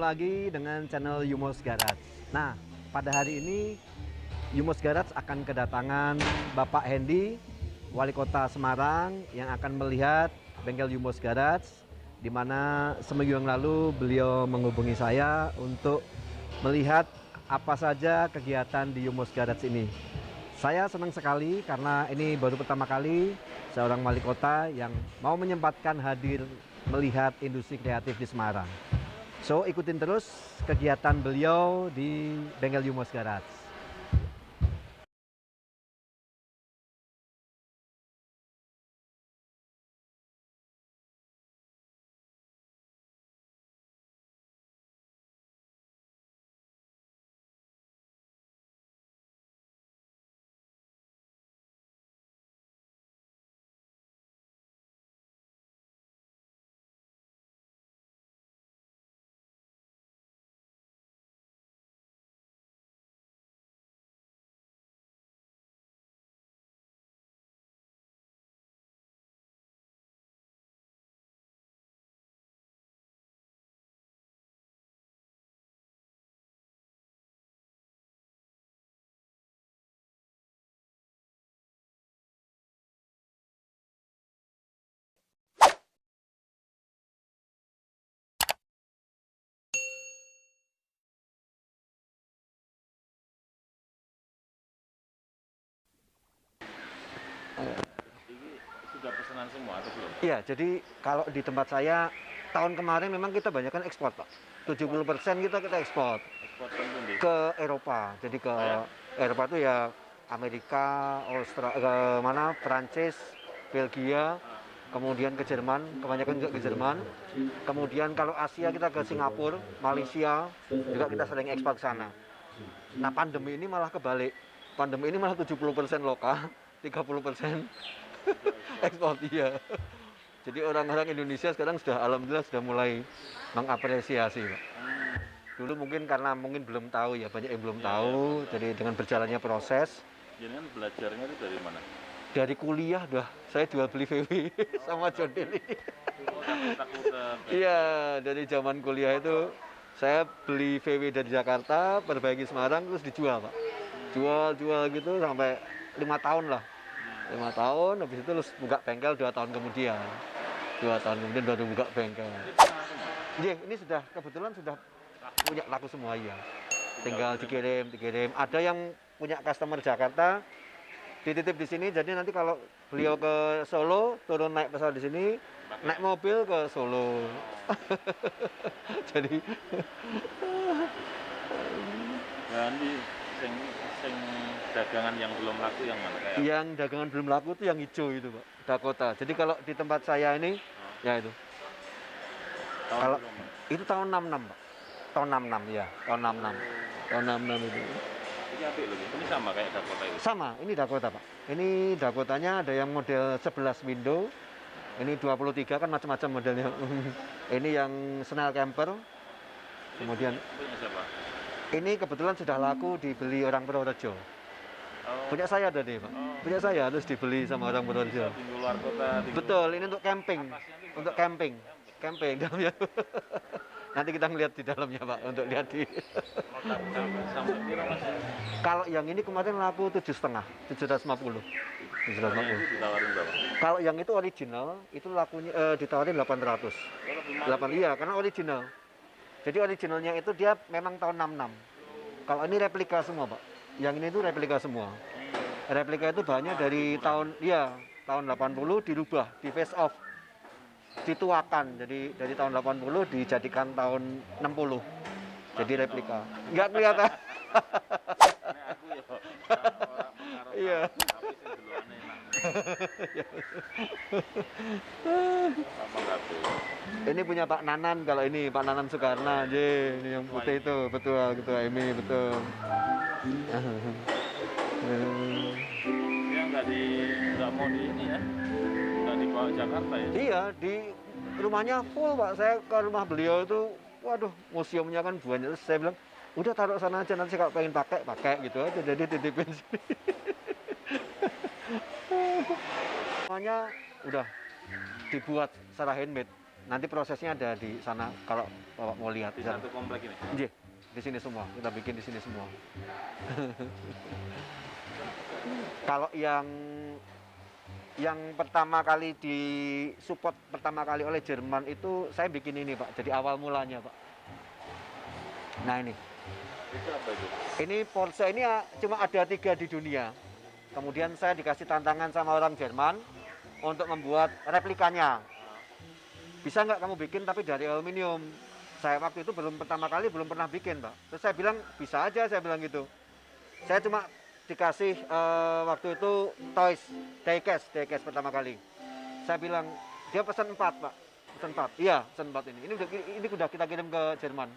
lagi dengan channel Yumos Garage. Nah, pada hari ini Yumos Garage akan kedatangan Bapak Hendy, Wali Kota Semarang, yang akan melihat bengkel Yumos Garage, di mana seminggu yang lalu beliau menghubungi saya untuk melihat apa saja kegiatan di Yumos Garage ini. Saya senang sekali karena ini baru pertama kali seorang wali kota yang mau menyempatkan hadir melihat industri kreatif di Semarang. So, ikutin terus kegiatan beliau di bengkel Yumos Garage. Ini sudah pesanan semua atau belum? Iya, jadi kalau di tempat saya tahun kemarin memang kita banyakkan ekspor, Pak. 70% kita ekspor Ekspor tentu ke Eropa. Jadi ke Eropa itu ya Amerika, Australia, Prancis, Belgia, kemudian ke Jerman, kebanyakan juga ke Jerman. Kemudian kalau Asia kita ke Singapura, Malaysia, juga kita sering ekspor ke sana. Nah, pandemi ini malah kebalik. Pandemi ini malah 70% lokal, 30% ekspor dia. Jadi orang-orang Indonesia sekarang sudah alhamdulillah sudah mulai mengapresiasi, Pak. Dulu mungkin karena belum tahu ya, banyak yang belum tahu. Jadi dengan berjalannya proses, Jadi kan belajarnya itu dari mana? dari kuliah dah saya jual beli VW sama John Deere ini. Takut Iya, dari zaman kuliah itu saya beli VW dari Jakarta, perbaiki Semarang, terus dijual, Pak. Jual gitu sampai 5 tahun lah. 5 tahun, habis itu terus buka bengkel 2 tahun kemudian. 2 tahun kemudian baru buka bengkel. Iya, ini sudah kebetulan sudah punya laku semua ya. Tinggal dikirim. Ada yang punya customer Jakarta, dititip di sini. Jadi nanti kalau beliau ke Solo, turun naik pesawat di sini, naik mobil ke Solo. Jadi Nanti sing dagangan yang belum laku yang mana kayak? yang dagangan belum laku itu yang hijau itu, Pak, Dakota. Jadi kalau di tempat saya ini, ya itu. Tahun Kalau belum, Mas? itu tahun 66, Pak. Tahun 66 ya, tahun 66. Tahun 66 itu. Ini apik loh, ini sama kayak Dakota itu. Sama, ini Dakota, Pak. Ini Dakotanya ada yang model 11 window. Ini 23 kan macam-macam modelnya. Ini yang Snell Camper. Kemudian Punya siapa? ini kebetulan sudah laku dibeli orang Purworejo. Oh, Punya saya tadi, Pak. Punya saya terus dibeli sama orang Purworejo. tinggal luar kota. Betul, ini untuk camping. Untuk camping. Camping dalamnya. Nanti kita ngeliat di dalamnya, Pak, untuk lihat di. Sampai kira Mas? Kalau yang ini kemarin laku 7,5, 750. 750. Itu ditawarin berapa? Kalau yang itu original, itu lakunya ditawarin 800. 8, iya, karena original. Jadi originalnya itu dia memang tahun 66. Kalau ini replika semua, Pak. Yang ini itu replika semua. Replika itu bahannya dari tahun 80 dirubah, di face off. Dituakan. Jadi dari tahun 80 dijadikan tahun 60. Jadi replika. Nggak kelihatan. Aku ya orang pengaruh. Iya. Tapi sing duluane enak. Apa enggak tuh? Ini punya Pak Nanan, kalau ini Pak Nanan Soekarna, ini yang putih itu, betul, ketua MI, betul. Dia nggak mau di ini ya, nggak dibawa Jakarta ya? Iya, di rumahnya full, Pak. Saya ke rumah beliau itu, waduh, museumnya kan banyak. Terus saya bilang, udah taruh sana aja, nanti kalau pengen pakai gitu aja, jadi titipin sini. Semuanya udah dibuat secara handmade. Nanti prosesnya ada di sana kalau Bapak mau lihat. Di satu komplek ini. Nggih, di sini semua. Kita bikin di sini semua. Kalau yang pertama kali disupport pertama kali oleh Jerman itu saya bikin ini Pak. Jadi awal mulanya Pak. Nah ini. Itu apa itu? Ini Porsche ini cuma ada 3 di dunia. Kemudian saya dikasih tantangan sama orang Jerman untuk membuat replikanya. Bisa nggak kamu bikin tapi dari aluminium? Saya waktu itu pertama kali belum pernah bikin Pak. Terus saya bilang bisa aja, saya bilang gitu. Saya cuma dikasih waktu itu toys diecast pertama kali. Saya bilang dia pesan 4 Pak, pesan 4. Iya pesan 4 ini. Ini udah kita kirim ke Jerman.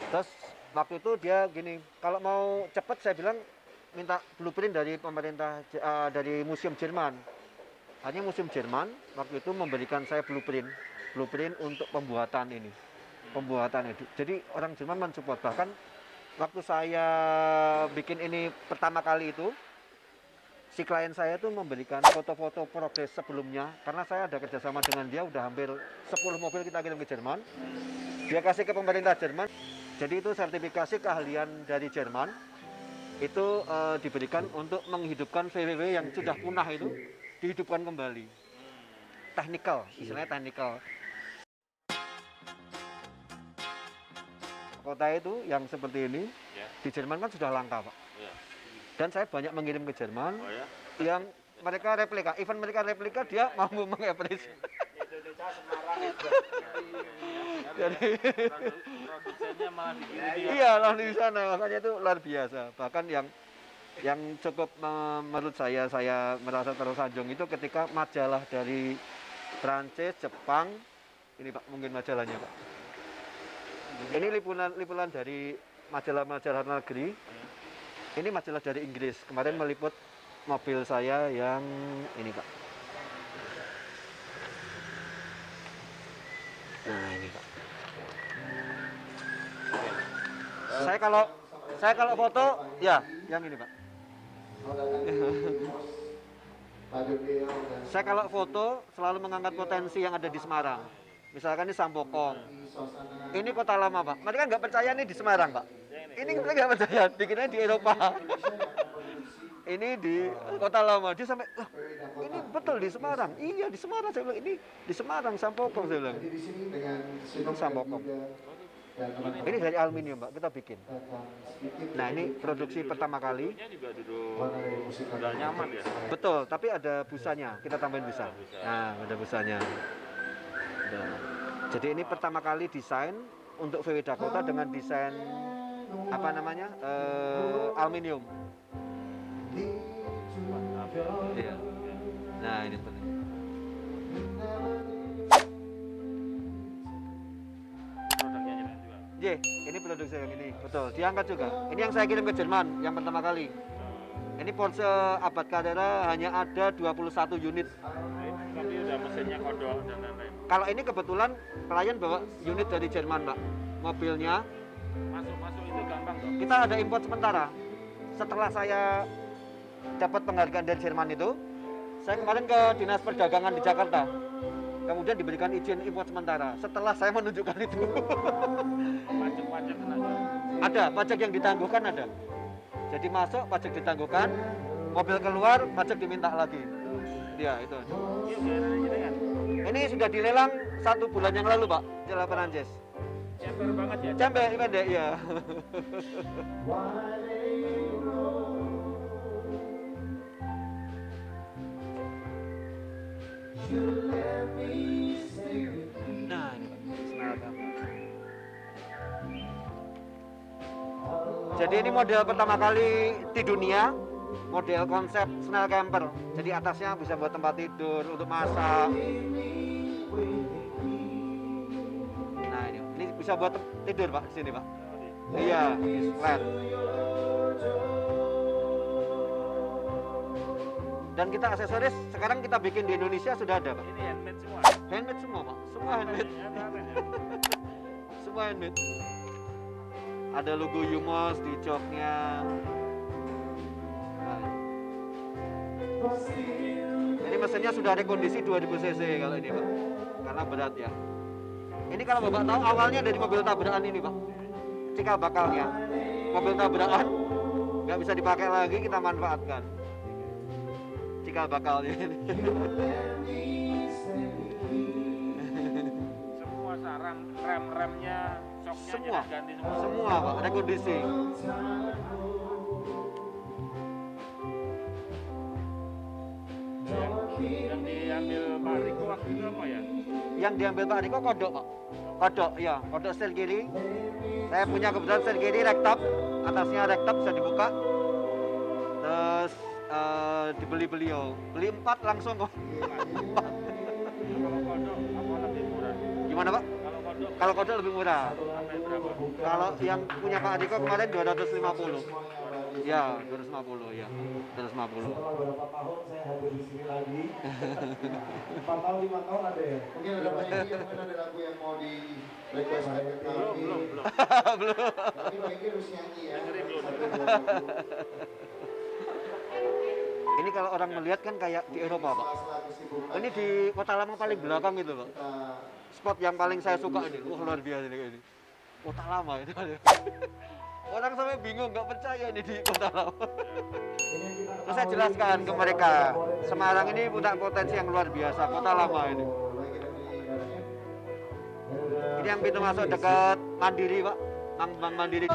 Terus waktu itu dia gini, kalau mau cepet saya bilang minta blueprint dari pemerintah dari Museum Jerman. Hanya Museum Jerman waktu itu memberikan saya blueprint untuk pembuatan ini. Jadi orang Jerman mensupport. Bahkan waktu saya bikin ini pertama kali itu, si klien saya itu memberikan foto-foto progres sebelumnya. Karena saya ada kerjasama dengan dia, udah hampir 10 mobil kita kirim ke Jerman. Dia kasih ke pemerintah Jerman. Jadi itu sertifikasi keahlian dari Jerman. Itu diberikan untuk menghidupkan VW yang sudah punah itu, dihidupkan kembali. Technical, istilahnya technical. Kota itu yang seperti ini, Ya. di Jerman kan sudah langka Pak. Ya. Dan saya banyak mengirim ke Jerman, Oh ya. yang mereka replika, even mereka replika dia mampu mengapresiasi. Jadi Produsennya malah dikirim. iya lah di sana, makanya itu luar biasa. Bahkan yang cukup menurut saya merasa tersanjung itu ketika majalah dari Prancis, Jepang, ini Pak mungkin majalahnya Pak. Ini liputan dari majalah-majalah negeri. Ini majalah dari Inggris. Kemarin meliput mobil saya yang ini Pak. Nah ini Pak. Saya kalau foto ya yang ini Pak. Saya kalau foto selalu mengangkat potensi yang ada di Semarang. Misalkan ini Sampokong. Ini kota lama Pak. Mereka nggak percaya nih di Semarang Pak. Ini mereka nggak percaya. Bikinnya di Eropa. Ini di kota lama. Dia sampai, ini betul di Semarang. Iya di Semarang. Saya bilang ini di Semarang Sampokong saya bilang. Ini Sampokong. Ini dari aluminium Pak. Kita bikin. Nah ini produksi pertama kali. Ini juga duduk nggak nyaman ya. Betul. Tapi ada busanya. Kita tambahin busa. Nah ada busanya. Nah, jadi ini pertama kali desain untuk VW Dakota dengan desain apa namanya aluminium. Iya. Nah ini penting. Produknya juga. Ye, ini produksi yang ini betul. Diangkat juga. Ini yang saya kirim ke Jerman yang pertama kali. Ini Porsche Abad Carrera hanya ada 21 unit. Tapi udah mesinnya kodok dan lain-lain. Kalau ini kebetulan klien bawa unit dari Jerman, Pak. Mobilnya Masuk itu gampang kok. kita ada import sementara. Setelah saya dapat penghargaan dari Jerman itu, saya kemarin ke Dinas Perdagangan di Jakarta. Kemudian diberikan izin import sementara. Setelah saya menunjukkan itu, Pajak kena. ada pajak yang ditangguhkan ada. Jadi masuk pajak ditangguhkan, mobil keluar pajak diminta lagi. Ya itu. Ini sudah dilelang 1 bulan yang lalu Pak, Jalan Perancis. Ceper banget ya. Campe pendek ya. Nah, ini Pak, smell camper. Jadi ini model pertama kali di dunia, model konsep smell camper. Jadi atasnya bisa buat tempat tidur, untuk masak. Nah ini bisa buat tidur Pak di sini Pak. Iya, di flat. Dan kita aksesoris sekarang kita bikin di Indonesia sudah ada Pak. Ini handmade semua. Handmade semua Pak, semua handmade. Semua handmade. Ada logo Yumos di joknya. Nah. Ini mesinnya sudah ada kondisi 2000 cc kalau ini Pak, karena berat ya. Ini kalau Bapak tahu awalnya dari mobil tabrakan ini Pak, cikal bakalnya. Mobil tabrakan nggak bisa dipakai lagi, kita manfaatkan cikal bakalnya ini. Semua saran rem-remnya, shocknya Semua, ganti semua. semua Pak, ada kondisi. Yang diambil Pak Riko waktu itu apa ya? Yang diambil Pak Riko kodok Pak, kodok ya, kodok setir kiri. Saya punya kebetulan setir kiri rektop, atasnya rektop bisa dibuka. Terus dibeli beliau, beli 4 langsung kok. Kalau kodok apa lebih murah? Gimana Pak? Kalau kodok lebih murah. Sampai berapa? Kalau yang punya Pak Riko kemarin 250. Ya, 250 ya. 250. Setelah beberapa tahun saya hadir di sini lagi. 4 tahun 5 tahun ada ya. Mungkin ada Pak Egi, mungkin ada lagu yang mau di request ke Pak Egi. Belum. Belum. Tapi Pak Egi harus nyanyi ya. Dengerin dulu. Ini kalau orang melihat kan kayak di Eropa Pak. Ini di Kota Lama paling belakang itu Pak. Spot yang paling saya suka ini. Wah luar biasa ini. Kota Lama itu. Orang sampai bingung, nggak percaya ini di Kota Lama. Terus saya jelaskan ke mereka, Semarang ini punya potensi yang luar biasa, Kota Lama ini. Ini yang pintu masuk dekat Mandiri Pak, Bank Mandiri.